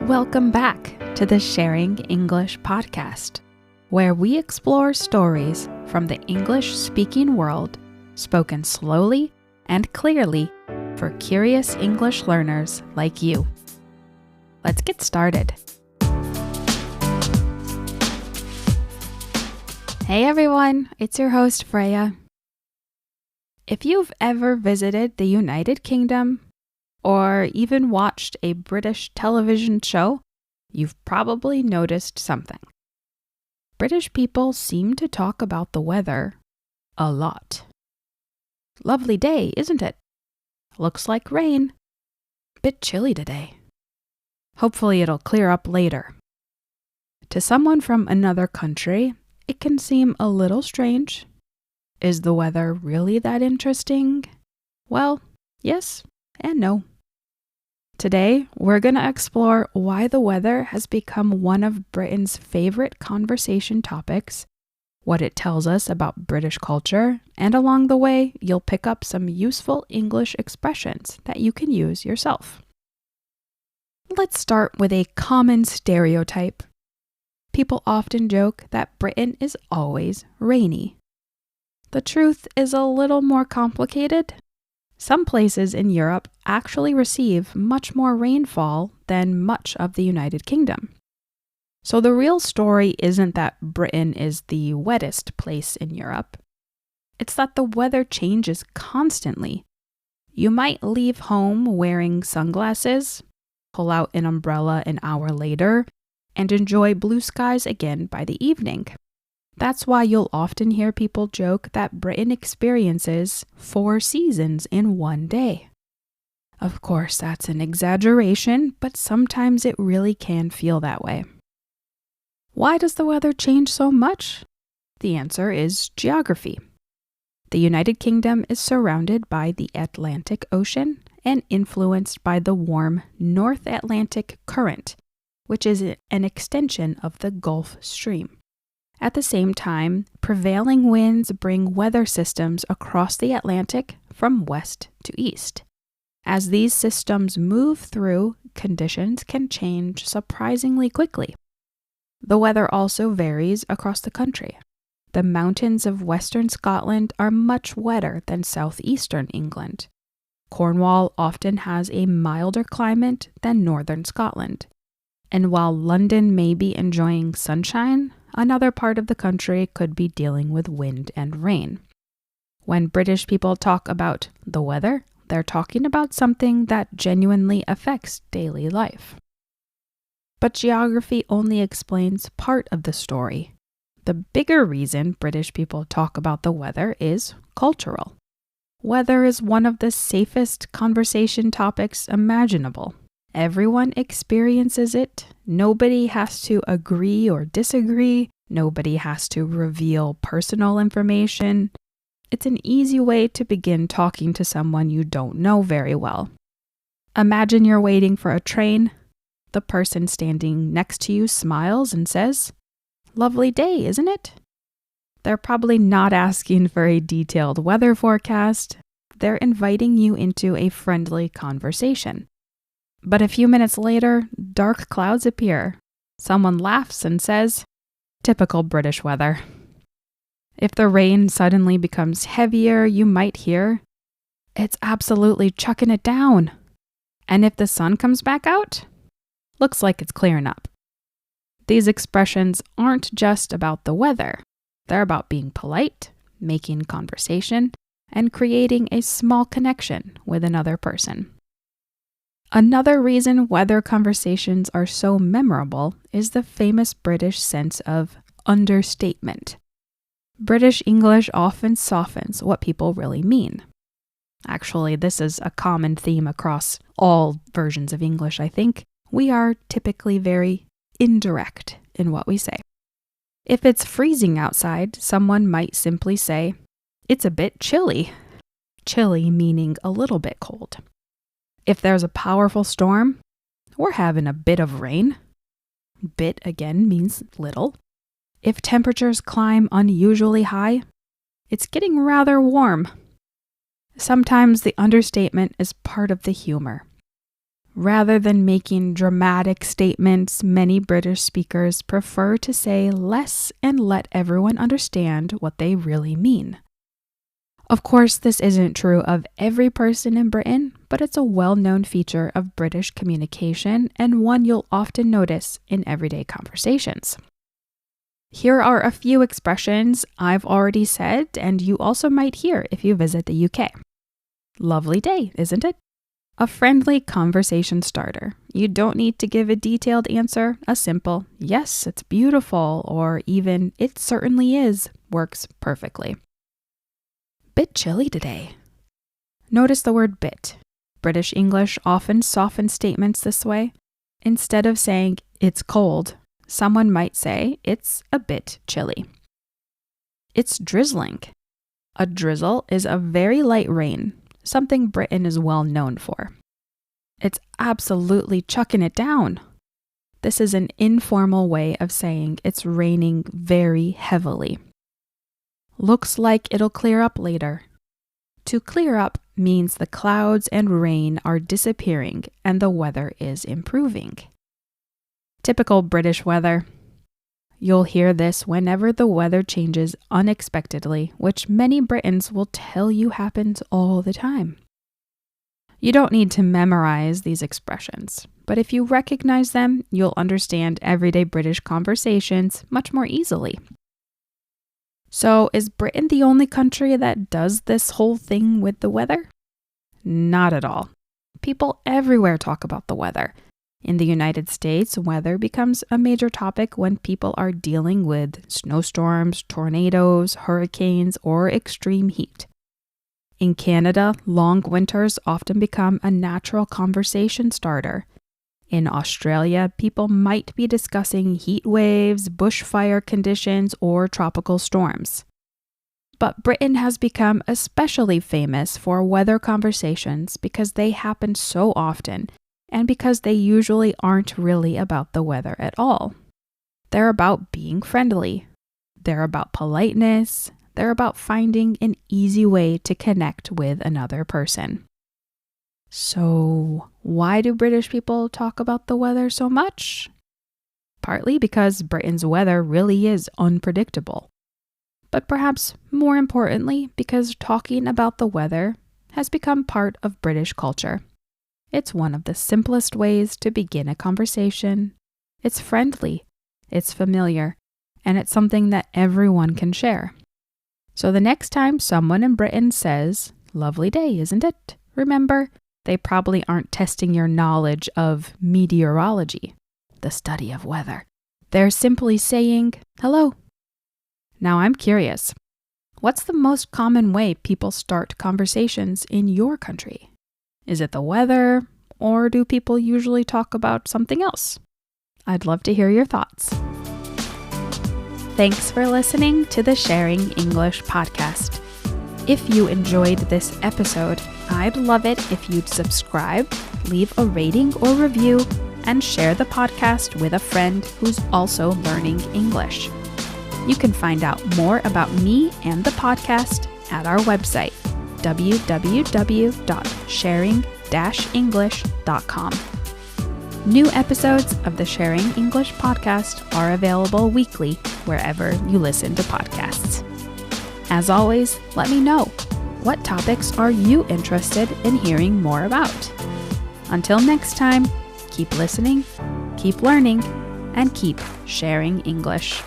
Welcome back to the Sharing English podcast, where we explore stories from the English-speaking world, spoken slowly and clearly for curious English learners like you. Let's get started. Hey everyone, it's your host Freya. If you've ever visited the United Kingdom, or even watched a British television show, you've probably noticed something. British people seem to talk about the weather a lot. Lovely day, isn't it? Looks like rain. Bit chilly today. Hopefully it'll clear up later. To someone from another country, it can seem a little strange. Is the weather really that interesting? Well, yes and no. Today, we're going to explore why the weather has become one of Britain's favorite conversation topics, what it tells us about British culture, and along the way, you'll pick up some useful English expressions that you can use yourself. Let's start with a common stereotype. People often joke that Britain is always rainy. The truth is a little more complicated. Some places in Europe actually receive much more rainfall than much of the United Kingdom. So the real story isn't that Britain is the wettest place in Europe. It's that the weather changes constantly. You might leave home wearing sunglasses, pull out an umbrella an hour later, and enjoy blue skies again by the evening. That's why you'll often hear people joke that Britain experiences 4 seasons in one day. Of course, that's an exaggeration, but sometimes it really can feel that way. Why does the weather change so much? The answer is geography. The United Kingdom is surrounded by the Atlantic Ocean and influenced by the warm North Atlantic Current, which is an extension of the Gulf Stream. At the same time, prevailing winds bring weather systems across the Atlantic from west to east. As these systems move through, conditions can change surprisingly quickly. The weather also varies across the country. The mountains of western Scotland are much wetter than southeastern England. Cornwall often has a milder climate than northern Scotland. And while London may be enjoying sunshine, another part of the country could be dealing with wind and rain. When British people talk about the weather, they're talking about something that genuinely affects daily life. But geography only explains part of the story. The bigger reason British people talk about the weather is cultural. Weather is one of the safest conversation topics imaginable. Everyone experiences it. Nobody has to agree or disagree. Nobody has to reveal personal information. It's an easy way to begin talking to someone you don't know very well. Imagine you're waiting for a train. The person standing next to you smiles and says, "Lovely day, isn't it?" They're probably not asking for a detailed weather forecast. They're inviting you into a friendly conversation. But a few minutes later, dark clouds appear. Someone laughs and says, "Typical British weather." If the rain suddenly becomes heavier, you might hear, "It's absolutely chucking it down." And if the sun comes back out, looks like it's clearing up. These expressions aren't just about the weather. They're about being polite, making conversation, and creating a small connection with another person. Another reason weather conversations are so memorable is the famous British sense of understatement. British English often softens what people really mean. Actually, this is a common theme across all versions of English, I think. We are typically very indirect in what we say. If it's freezing outside, someone might simply say, "It's a bit chilly." Chilly meaning a little bit cold. If there's a powerful storm, we're having a bit of rain. Bit again means little. If temperatures climb unusually high, it's getting rather warm. Sometimes the understatement is part of the humor. Rather than making dramatic statements, many British speakers prefer to say less and let everyone understand what they really mean. Of course, this isn't true of every person in Britain, but it's a well-known feature of British communication and one you'll often notice in everyday conversations. Here are a few expressions I've already said and you also might hear if you visit the UK. Lovely day, isn't it? A friendly conversation starter. You don't need to give a detailed answer. A simple, yes, it's beautiful, or even, it certainly is, works perfectly. Bit chilly today. Notice the word bit. British English often softens statements this way. Instead of saying, it's cold, someone might say, it's a bit chilly. It's drizzling. A drizzle is a very light rain, something Britain is well known for. It's absolutely chucking it down. This is an informal way of saying it's raining very heavily. Looks like it'll clear up later. To clear up means the clouds and rain are disappearing and the weather is improving. Typical British weather. You'll hear this whenever the weather changes unexpectedly, which many Britons will tell you happens all the time. You don't need to memorize these expressions, but if you recognize them, you'll understand everyday British conversations much more easily. So, is Britain the only country that does this whole thing with the weather? Not at all. People everywhere talk about the weather. In the United States, weather becomes a major topic when people are dealing with snowstorms, tornadoes, hurricanes, or extreme heat. In Canada, long winters often become a natural conversation starter. In Australia, people might be discussing heat waves, bushfire conditions, or tropical storms. But Britain has become especially famous for weather conversations because they happen so often and because they usually aren't really about the weather at all. They're about being friendly. They're about politeness. They're about finding an easy way to connect with another person. So, why do British people talk about the weather so much? Partly because Britain's weather really is unpredictable. But perhaps more importantly, because talking about the weather has become part of British culture. It's one of the simplest ways to begin a conversation. It's friendly, it's familiar, and it's something that everyone can share. So the next time someone in Britain says, "Lovely day, isn't it?" remember, they probably aren't testing your knowledge of meteorology, the study of weather. They're simply saying, "Hello." Now I'm curious, what's the most common way people start conversations in your country? Is it the weather, or do people usually talk about something else? I'd love to hear your thoughts. Thanks for listening to the Sharing English podcast. If you enjoyed this episode, I'd love it if you'd subscribe, leave a rating or review, and share the podcast with a friend who's also learning English. You can find out more about me and the podcast at our website, www.sharing-english.com. New episodes of the Sharing English podcast are available weekly wherever you listen to podcasts. As always, let me know, what topics are you interested in hearing more about? Until next time, keep listening, keep learning, and keep sharing English.